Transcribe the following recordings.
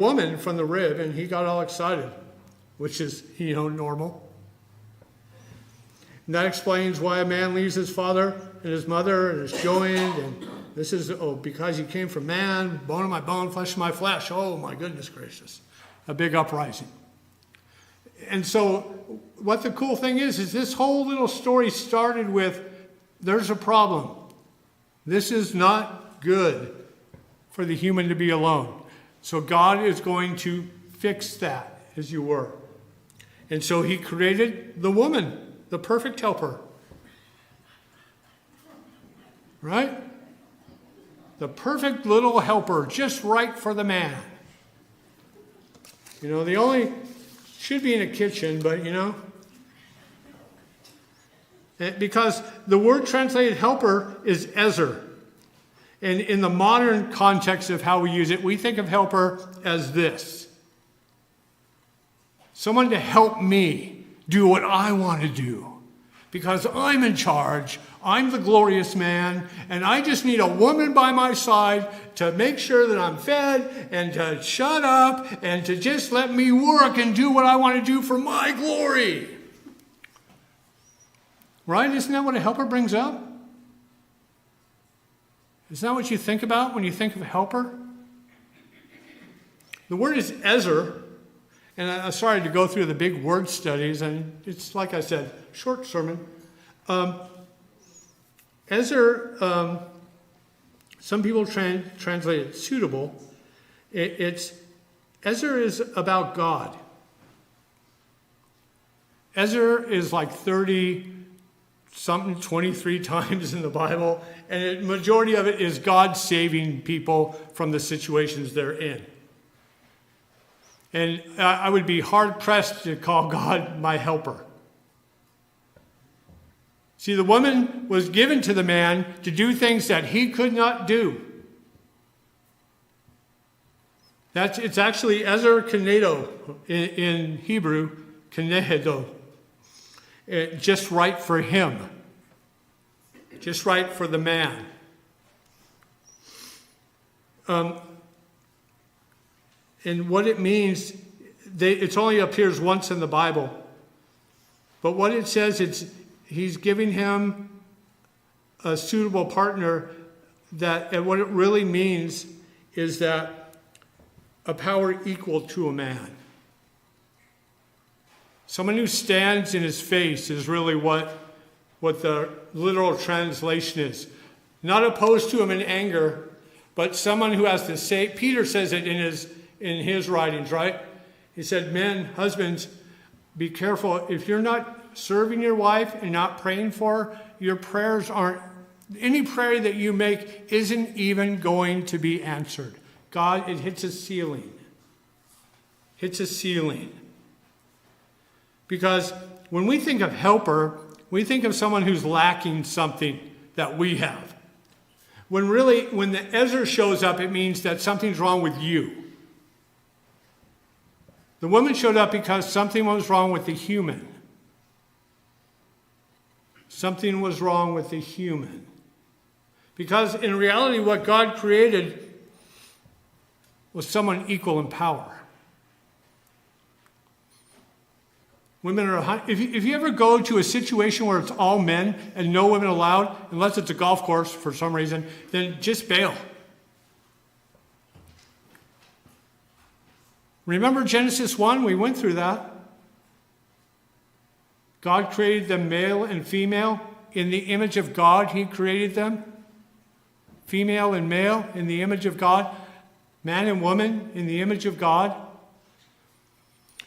woman from the rib, and he got all excited, which is, normal. And that explains why a man leaves his father and his mother and is joined, and this is, because he came from man, bone of my bone, flesh of my flesh. Oh my goodness gracious. A big uprising. And so what the cool thing is this whole little story started with, there's a problem. This is not good for the human to be alone. So God is going to fix that, as you were. And so he created the woman, the perfect helper. Right? The perfect little helper, just right for the man. The only, should be in a kitchen, but because the word translated helper is ezer. And in the modern context of how we use it, we think of helper as this. Someone to help me do what I want to do. Because I'm in charge, I'm the glorious man, and I just need a woman by my side to make sure that I'm fed and to shut up and to just let me work and do what I want to do for my glory. Right? Isn't that what a helper brings up? Isn't that what you think about when you think of a helper? The word is ezer, and I'm sorry to go through the big word studies, and it's, like I said, short sermon. Ezer, some people translate it suitable. Ezer is about God. Ezer is like 23 times in the Bible, and the majority of it is God saving people from the situations they're in. And I would be hard-pressed to call God my helper. See, the woman was given to the man to do things that he could not do. It's actually Ezer Kenedo in Hebrew, Kenedo. Just right for him. Just right for the man. And what it means, it only appears once in the Bible. But what it says, he's giving him a suitable partner and what it really means is that a power equal to a man. Someone who stands in his face is really what the literal translation is. Not opposed to him in anger, but someone who has to say, Peter says it in his writings, right? He said, men, husbands, be careful. If you're not serving your wife and not praying for her, your prayers any prayer that you make isn't even going to be answered. God, it hits a ceiling. Hits a ceiling. Because when we think of helper, we think of someone who's lacking something that we have. When the Ezer shows up, it means that something's wrong with you. The woman showed up because something was wrong with the human. Something was wrong with the human. Because in reality, what God created was someone equal in power. Women are, if you ever go to a situation where it's all men and no women allowed, unless it's a golf course for some reason, then just bail. Remember Genesis 1? We went through that. God created them male and female. In the image of God, he created them. Female and male in the image of God. Man and woman in the image of God.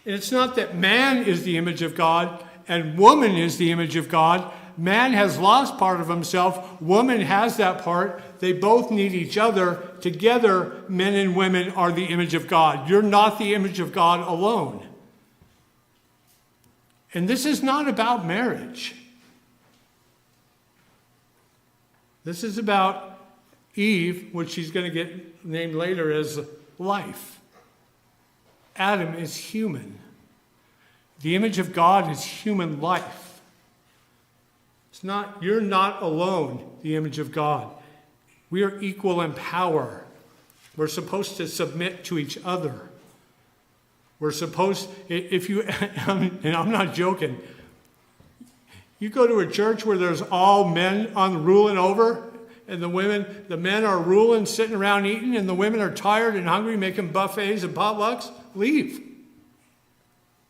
And it's not that man is the image of God and woman is the image of God. Man has lost part of himself. Woman has that part. They both need each other. Together, men and women are the image of God. You're not the image of God alone. And this is not about marriage. This is about Eve, which she's going to get named later as life. Adam is human. The image of God is human life. You're not alone, the image of God. We are equal in power. We're supposed to submit to each other. We're supposed, if you, and I'm not joking, you go to a church where there's all men on ruling over, and the men are ruling, sitting around eating, and the women are tired and hungry, making buffets and potlucks, leave.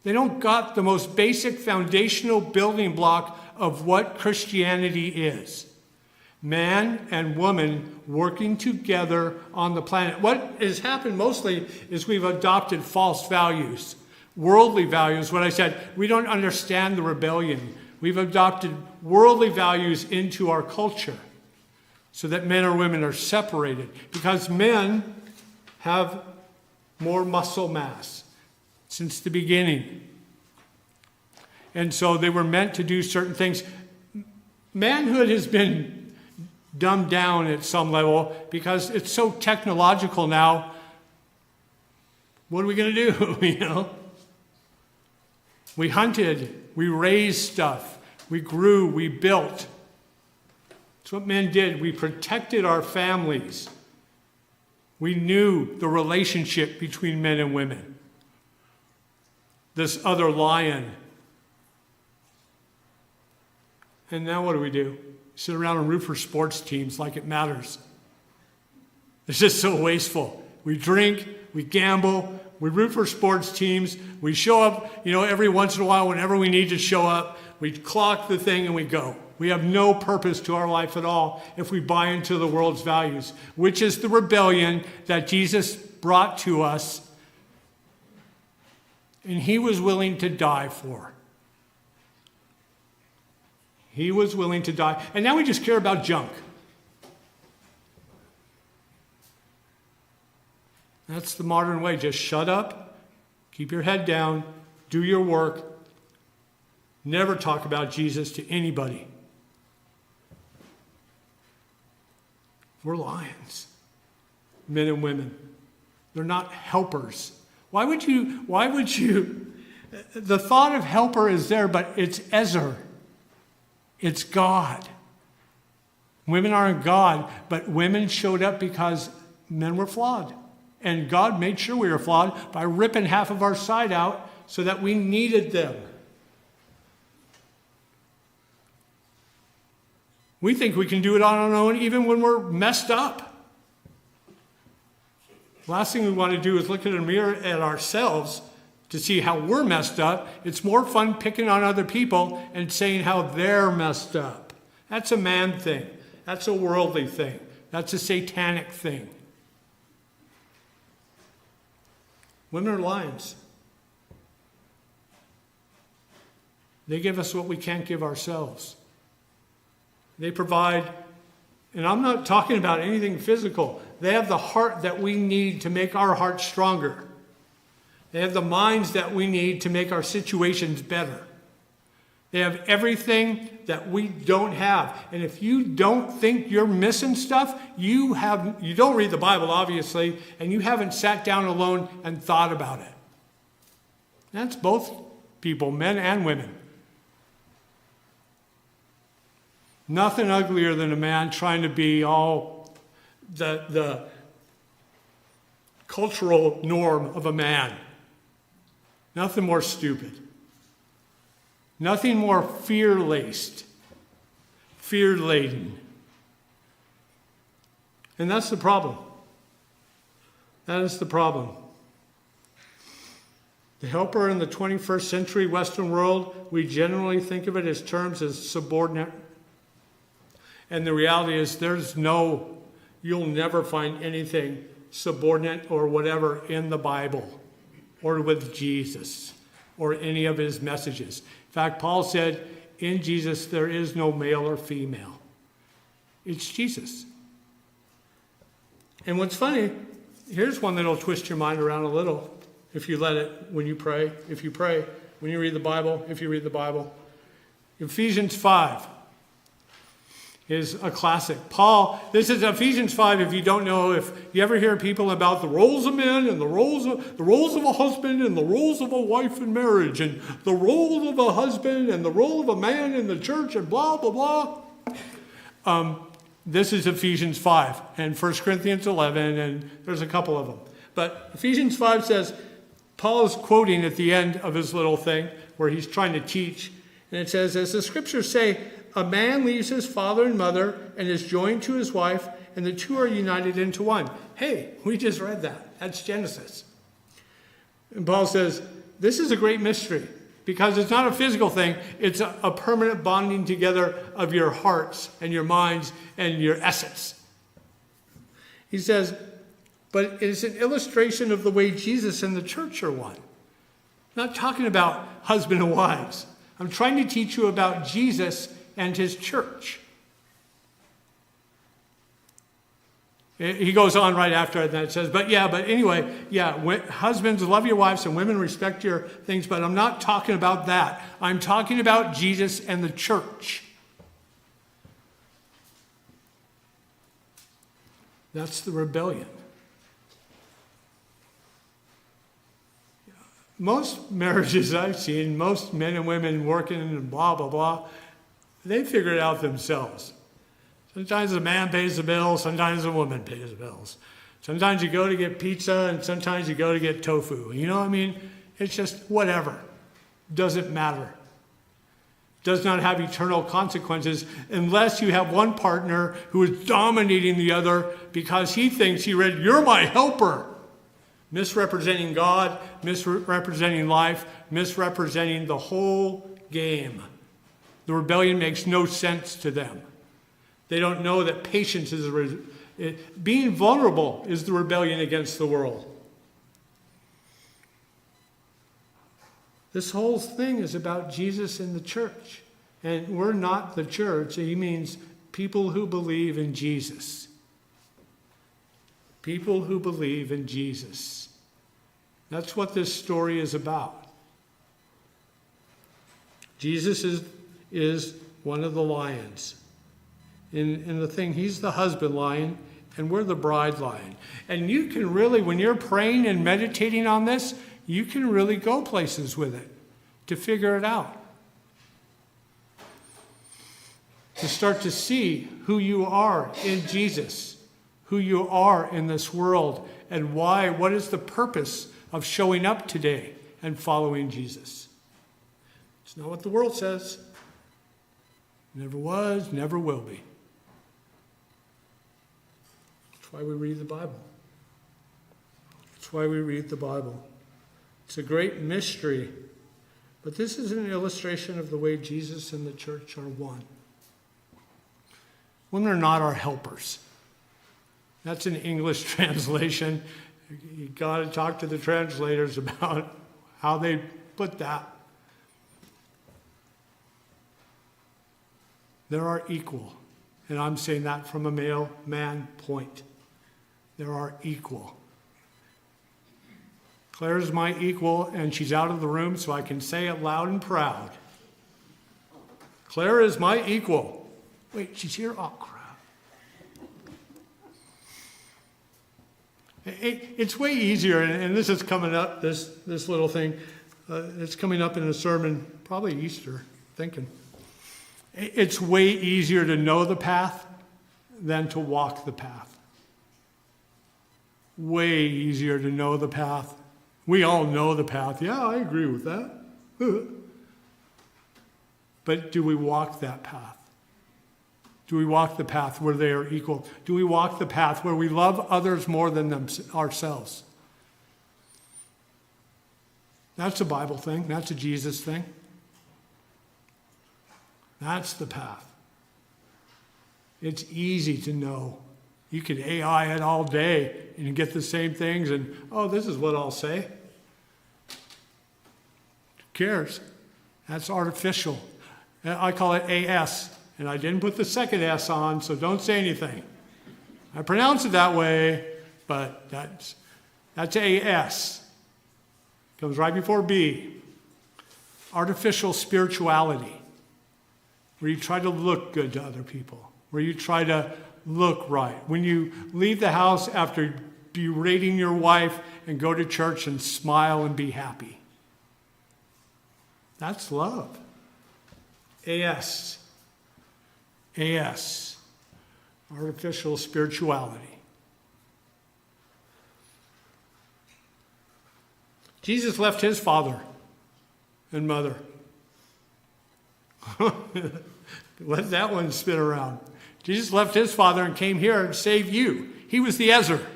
They don't got the most basic foundational building block of what Christianity is. Man and woman working together on the planet. What has happened mostly is we've adopted false values, worldly values. What I said, we don't understand the rebellion. We've adopted worldly values into our culture so that men or women are separated, because men have more muscle mass since the beginning. And so they were meant to do certain things. Manhood has been dumbed down at some level because it's so technological now. What are we going to do? You know? We hunted, we raised stuff, we grew, we built. That's what men did. We protected our families. We knew the relationship between men and women. This other lion. And now what do? Sit around and root for sports teams like it matters. It's just so wasteful. We drink, we gamble, we root for sports teams, we show up, every once in a while whenever we need to show up, we clock the thing and we go. We have no purpose to our life at all if we buy into the world's values, which is the rebellion that Jesus brought to us and he was willing to die for. He was willing to die. And now we just care about junk. That's the modern way. Just shut up, keep your head down, do your work, never talk about Jesus to anybody. We're lions, men and women. They're not helpers. Why would you, the thought of helper is there, but it's Ezer. It's God. Women aren't God, but women showed up because men were flawed. And God made sure we were flawed by ripping half of our side out so that we needed them. We think we can do it on our own even when we're messed up. Last thing we want to do is look in a mirror at ourselves to see how we're messed up. It's more fun picking on other people and saying how they're messed up. That's a man thing. That's a worldly thing. That's a satanic thing. Women are lions. They give us what we can't give ourselves. They provide, and I'm not talking about anything physical. They have the heart that we need to make our hearts stronger. They have the minds that we need to make our situations better. They have everything that we don't have. And if you don't think you're missing stuff, you don't read the Bible, obviously, and you haven't sat down alone and thought about it. That's both people, men and women. Nothing uglier than a man trying to be all the cultural norm of a man. Nothing more stupid. Nothing more fear-laced, fear-laden. And that's the problem. That is the problem. The helper in the 21st century Western world, we generally think of it as terms as subordinate. And the reality is you'll never find anything subordinate or whatever in the Bible or with Jesus or any of his messages. In fact, Paul said, in Jesus there is no male or female. It's Jesus. And what's funny, here's one that'll twist your mind around a little if you let it, when you pray, when you read the Bible, if you read the Bible. Ephesians 5. Is a classic. This is Ephesians 5. If you don't know, if you ever hear people about the roles of men and the roles of a husband and the roles of a wife in marriage and the role of a husband and the role of a man in the church and blah, blah, blah. This is Ephesians 5 and 1 Corinthians 11, and there's a couple of them. But Ephesians 5 says, Paul is quoting at the end of his little thing where he's trying to teach. And it says, as the scriptures say, a man leaves his father and mother and is joined to his wife, and the two are united into one. Hey, we just read that. That's Genesis. And Paul says, this is a great mystery because it's not a physical thing. It's a permanent bonding together of your hearts and your minds and your essence. He says, but it is an illustration of the way Jesus and the church are one. I'm not talking about husband and wives. I'm trying to teach you about Jesus and his church. He goes on right after that and says, but anyway, husbands, love your wives, and women, respect your things, but I'm not talking about that. I'm talking about Jesus and the church. That's the rebellion. Most marriages I've seen, most men and women working and blah, blah, blah, they figure it out themselves. Sometimes the man pays the bills, sometimes the woman pays the bills. Sometimes you go to get pizza and sometimes you go to get tofu. You know what I mean? It's just whatever. Doesn't matter. Does not have eternal consequences unless you have one partner who is dominating the other because he thinks you're my helper. Misrepresenting God, misrepresenting life, misrepresenting the whole game. The rebellion makes no sense to them. They don't know that patience is being vulnerable is the rebellion against the world. This whole thing is about Jesus and the church. And we're not the church. He means people who believe in Jesus. People who believe in Jesus. That's what this story is about. Jesus is one of the lions. In the thing, he's the husband lion, and we're the bride lion. And you can really, when you're praying and meditating on this, you can really go places with it to figure it out. To start to see who you are in Jesus, who you are in this world, and why, what is the purpose of showing up today and following Jesus. It's not what the world says. Never was, never will be. That's why we read the Bible. That's why we read the Bible. It's a great mystery, but this is an illustration of the way Jesus and the church are one. Women are not our helpers. That's an English translation. You got to talk to the translators about how they put that. There are equal, and I'm saying that from a male-man point. There are equal. Claire's my equal, and she's out of the room, so I can say it loud and proud. Claire is my equal. Wait, she's here? Oh, crap. It's way easier, and this is coming up, this little thing. It's coming up in a sermon, probably Easter, thinking. It's way easier to know the path than to walk the path. Way easier to know the path. We all know the path. Yeah, I agree with that. But do we walk that path? Do we walk the path where they are equal? Do we walk the path where we love others more than ourselves? That's a Bible thing. That's a Jesus thing. That's the path. It's easy to know. You can AI it all day and get the same things and, this is what I'll say. Who cares? That's artificial. I call it AS. And I didn't put the second S on, so don't say anything. I pronounce it that way, but that's AS. Comes right before B. Artificial spirituality, where you try to look good to other people, where you try to look right. When you leave the house after berating your wife and go to church and smile and be happy. That's love. AS. Artificial spirituality. Jesus left his father and mother. Let that one spin around. Jesus left his father and came here and saved you. He was the Ezer.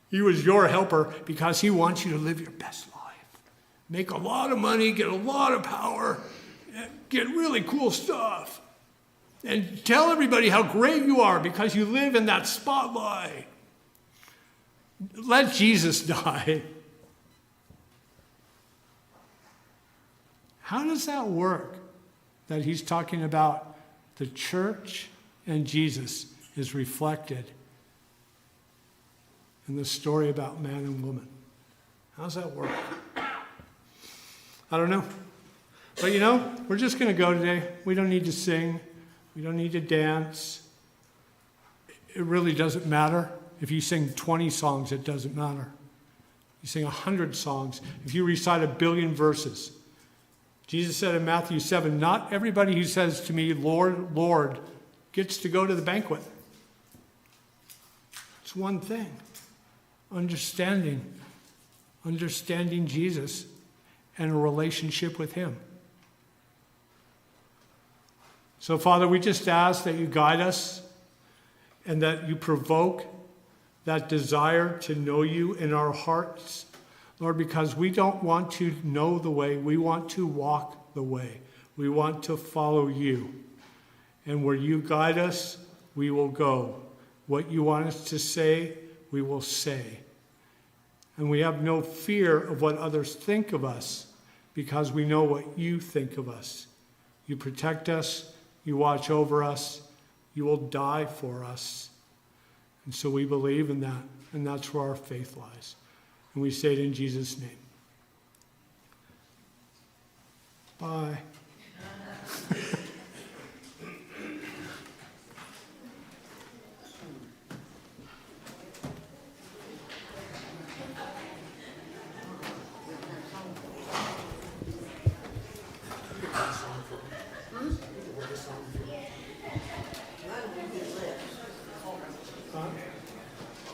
He was your helper because he wants you to live your best life. Make a lot of money, get a lot of power, get really cool stuff. And tell everybody how great you are because you live in that spotlight. Let Jesus die. How does that work? That he's talking about the church and Jesus is reflected in the story about man and woman. How does that work? I don't know. But we're just going to go today. We don't need to sing. We don't need to dance. It really doesn't matter. If you sing 20 songs, it doesn't matter. You sing 100 songs. If you recite 1 billion verses. Jesus said in Matthew 7, not everybody who says to me, Lord, Lord, gets to go to the banquet. It's one thing. Understanding Jesus and a relationship with him. So, Father, we just ask that you guide us and that you provoke that desire to know you in our hearts, Lord, because we don't want to know the way. We want to walk the way. We want to follow you. And where you guide us, we will go. What you want us to say, we will say. And we have no fear of what others think of us because we know what you think of us. You protect us. You watch over us. You will die for us. And so we believe in that. And that's where our faith lies. And we say it in Jesus' name. Bye.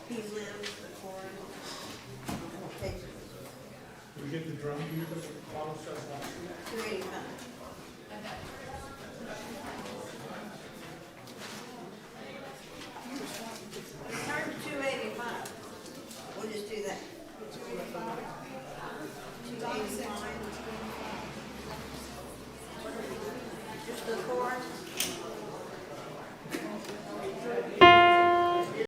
He lives the chord. We get the drum, you put the bottle stuff on. 285.